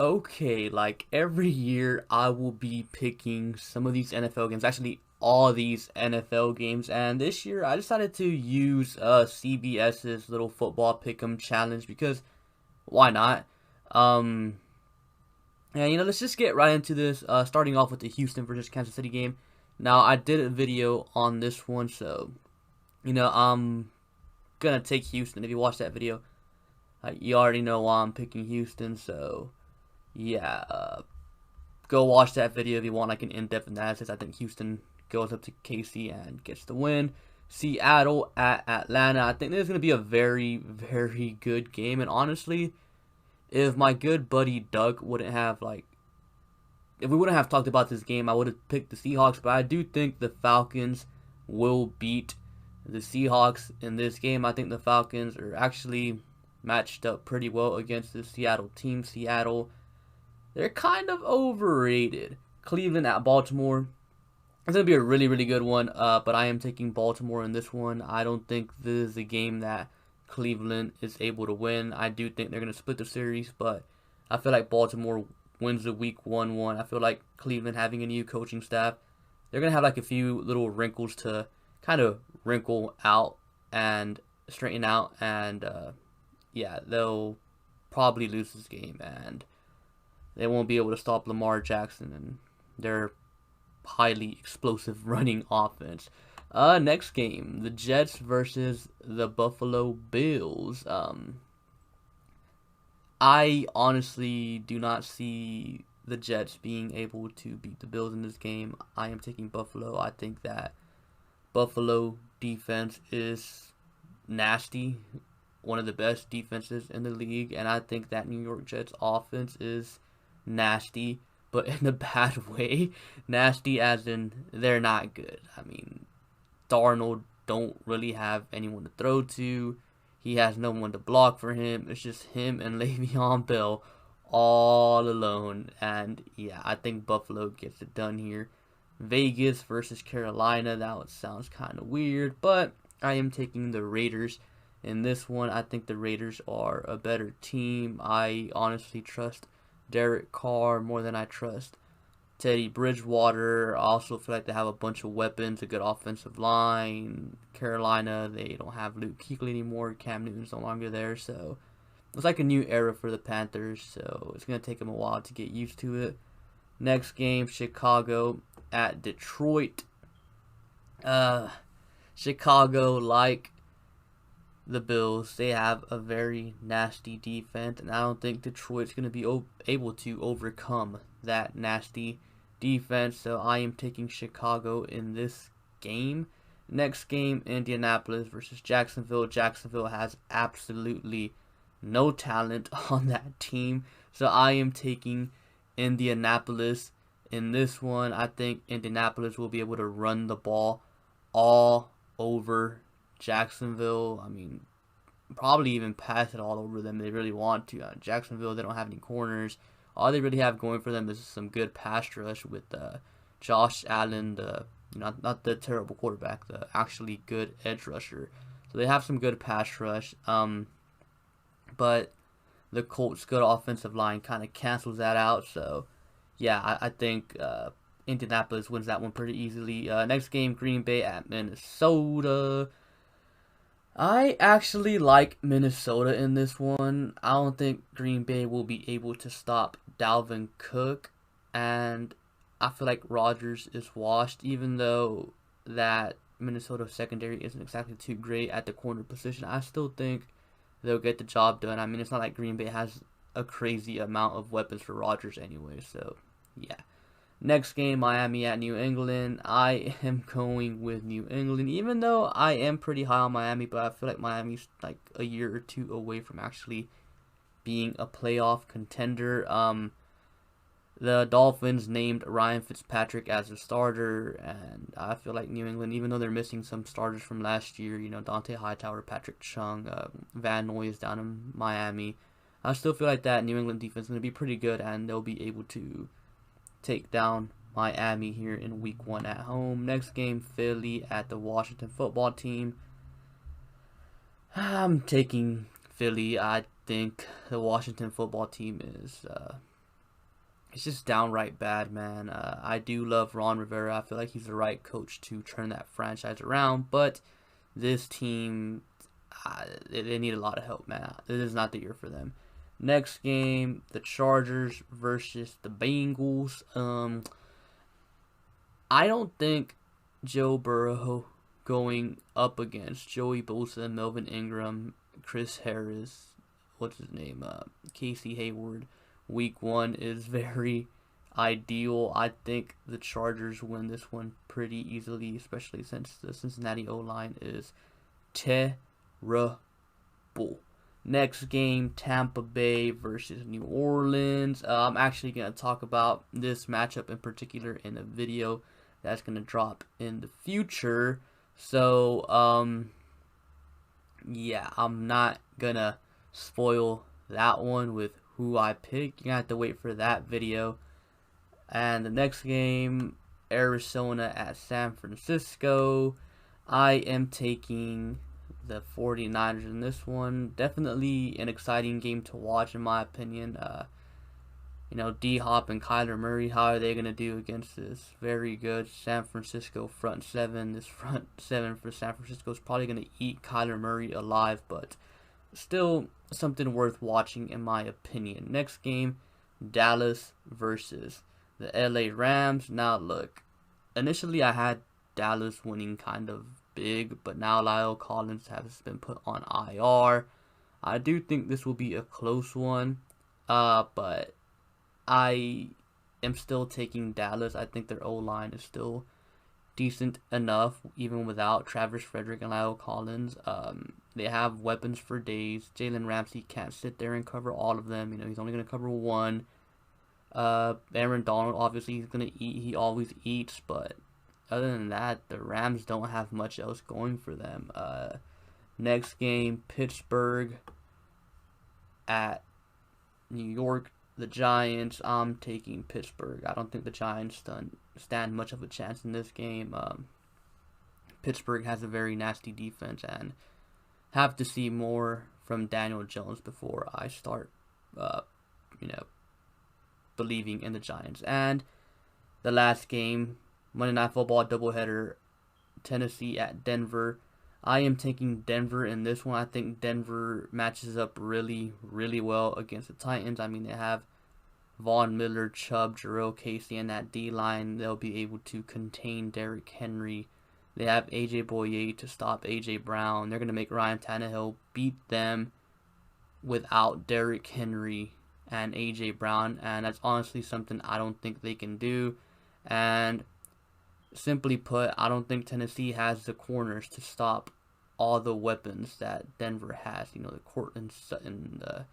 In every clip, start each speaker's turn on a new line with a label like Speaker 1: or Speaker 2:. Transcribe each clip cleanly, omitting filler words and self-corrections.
Speaker 1: Okay, like every year I will be picking some of these NFL games, actually all these NFL games, and this year I decided to use CBS's little football pick'em challenge because why not? Um and let's just get right into this, starting off with the Houston versus Kansas City game. Now, I did a video on this one, so I'm gonna take Houston. If you watch that video, you already know why I'm picking Houston, so yeah, go watch that video if you want like an in-depth analysis. I think Houston goes up to KC and gets the win. Seattle at Atlanta. I think this is going to be a very, very good game. And honestly, if my good buddy Doug wouldn't have if we wouldn't have talked about this game, I would have picked the Seahawks. But I do think the Falcons will beat the Seahawks in this game. I think the Falcons are actually matched up pretty well against the Seattle team. Seattle, they're kind of overrated. Cleveland at Baltimore. It's going to be a really, really good one, but I am taking Baltimore in this one. I don't think this is a game that Cleveland is able to win. I do think they're going to split the series, but I feel like Baltimore wins the week 1-1. I feel like Cleveland having a new coaching staff, they're going to have like a few little wrinkles to kind of wrinkle out and straighten out, and yeah, they'll probably lose this game, and they won't be able to stop Lamar Jackson and their highly explosive running offense. Next game, the Jets versus the Buffalo Bills. I honestly do not see the Jets being able to beat the Bills in this game. I am taking Buffalo. I think that Buffalo defense is nasty, one of the best defenses in the league, and I think that New York Jets offense is nasty, but in a bad way. Nasty as in they're not good. I mean, Darnold don't really have anyone to throw to. He has no one to block for him. It's just him and Le'Veon Bell all alone. And yeah, I think Buffalo gets it done here. Vegas versus Carolina. That one sounds kind of weird, but I am taking the Raiders in this one. I think the Raiders are a better team. I honestly trust Derek Carr more than I trust Teddy Bridgewater. I also feel like they have a bunch of weapons, a good offensive line. Carolina, they don't have Luke Kuechly anymore. Cam Newton's no longer there, so it's like a new era for the Panthers, so it's going to take them a while to get used to it. Next game, Chicago at Detroit. Chicago, like the Bills, they have a very nasty defense, and I don't think Detroit's going to be able to overcome that nasty defense, so I am taking Chicago in this game. Next game, Indianapolis versus Jacksonville. Jacksonville has absolutely no talent on that team, so I am taking Indianapolis in this one. I think Indianapolis will be able to run the ball all over Jacksonville. I mean, probably even pass it all over them if they really want to. Jacksonville, they don't have any corners. All they really have going for them is some good pass rush with Josh Allen, not the terrible quarterback, the actually good edge rusher. So they have some good pass rush. But the Colts' good offensive line kind of cancels that out. So yeah, I think Indianapolis wins that one pretty easily. Next game, Green Bay at Minnesota. I actually like Minnesota in this one. I don't think Green Bay will be able to stop Dalvin Cook, and I feel like Rodgers is washed, even though that Minnesota secondary isn't exactly too great at the corner position. I still think they'll get the job done. I mean, it's not like Green Bay has a crazy amount of weapons for Rodgers anyway, so yeah. Next game, Miami at New England. I am going with New England, even though I am pretty high on Miami, but I feel like Miami's like a year or two away from actually being a playoff contender. The Dolphins named Ryan Fitzpatrick as a starter, and I feel like New England, even though they're missing some starters from last year, Dante Hightower, Patrick Chung, Van Noy is down in Miami, I still feel like that New England defense is going to be pretty good, and they'll be able to take down Miami here in week 1 at home. Next game, Philly at the Washington football team. I'm taking Philly. I think the Washington football team is It's just downright bad, man. I do love Ron Rivera. I feel like he's the right coach to turn that franchise around, but this team, they need a lot of help, man. This is not the year for them. Next game, the Chargers versus the Bengals. I don't think Joe Burrow going up against Joey Bosa, Melvin Ingram, Chris Harris, what's his name, Casey Hayward, week 1 is very ideal. I think the Chargers win this one pretty easily, especially since the Cincinnati O-line is terrible. Next game, Tampa Bay versus New Orleans. I'm actually going to talk about this matchup in particular in a video that's going to drop in the future. So, yeah, I'm not going to spoil that one with who I pick. You're going to have to wait for that video. And the next game, Arizona at San Francisco. I am taking the 49ers in this one. Definitely an exciting game to watch in my opinion. D-Hop and Kyler Murray, how are they going to do against this very good San Francisco front seven? This front seven for San Francisco is probably going to eat Kyler Murray alive, but still something worth watching in my opinion. Next game, Dallas versus the LA Rams. Now look, initially I had Dallas winning kind of big, but now Lyle Collins has been put on IR. I do think this will be a close one, but I am still taking Dallas. I think their O-line is still decent enough, even without Travis Frederick and Lyle Collins. They have weapons for days. Jalen Ramsey can't sit there and cover all of them. He's only going to cover one. Aaron Donald, obviously, he's going to eat. He always eats, but other than that, the Rams don't have much else going for them. Next game, Pittsburgh at New York. The Giants, I'm taking Pittsburgh. I don't think the Giants stand much of a chance in this game. Pittsburgh has a very nasty defense and have to see more from Daniel Jones before I start, believing in the Giants. And the last game, Monday Night Football doubleheader, Tennessee at Denver. I am taking Denver in this one. I think Denver matches up really, really well against the Titans. I mean, they have Von Miller, Chubb, Jarrell Casey, and that D-line. They'll be able to contain Derrick Henry. They have A.J. Boye to stop A.J. Brown. They're going to make Ryan Tannehill beat them without Derrick Henry and A.J. Brown. And that's honestly something I don't think they can do. And simply put, I don't think Tennessee has the corners to stop all the weapons that Denver has. The Cortland Sutton, the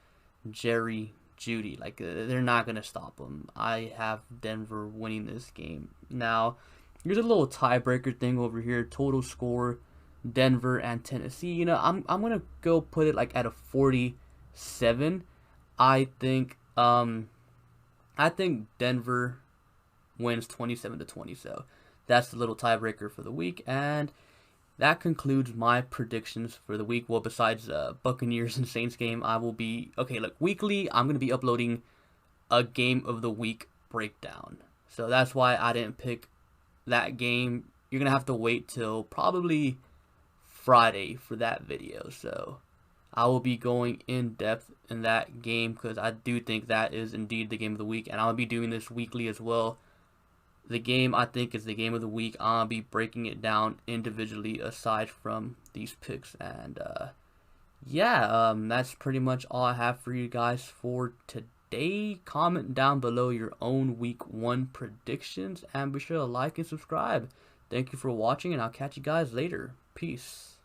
Speaker 1: Jerry Jeudy. They're not going to stop them. I have Denver winning this game. Now, here's a little tiebreaker thing over here. Total score, Denver and Tennessee. I'm going to go put it at a 47. I think Denver wins 27-20. So that's the little tiebreaker for the week, and that concludes my predictions for the week. Well, besides Buccaneers and Saints game, I will be weekly. I'm gonna be uploading a game of the week breakdown. So that's why I didn't pick that game. You're gonna have to wait till probably Friday for that video. So I will be going in depth in that game because I do think that is indeed the game of the week, and I'll be doing this weekly as well. The game I think is the game of the week. I'll be breaking it down individually aside from these picks. And that's pretty much all I have for you guys for today. Comment down below your own week 1 predictions and be sure to like and subscribe. Thank you for watching, and I'll catch you guys later. Peace.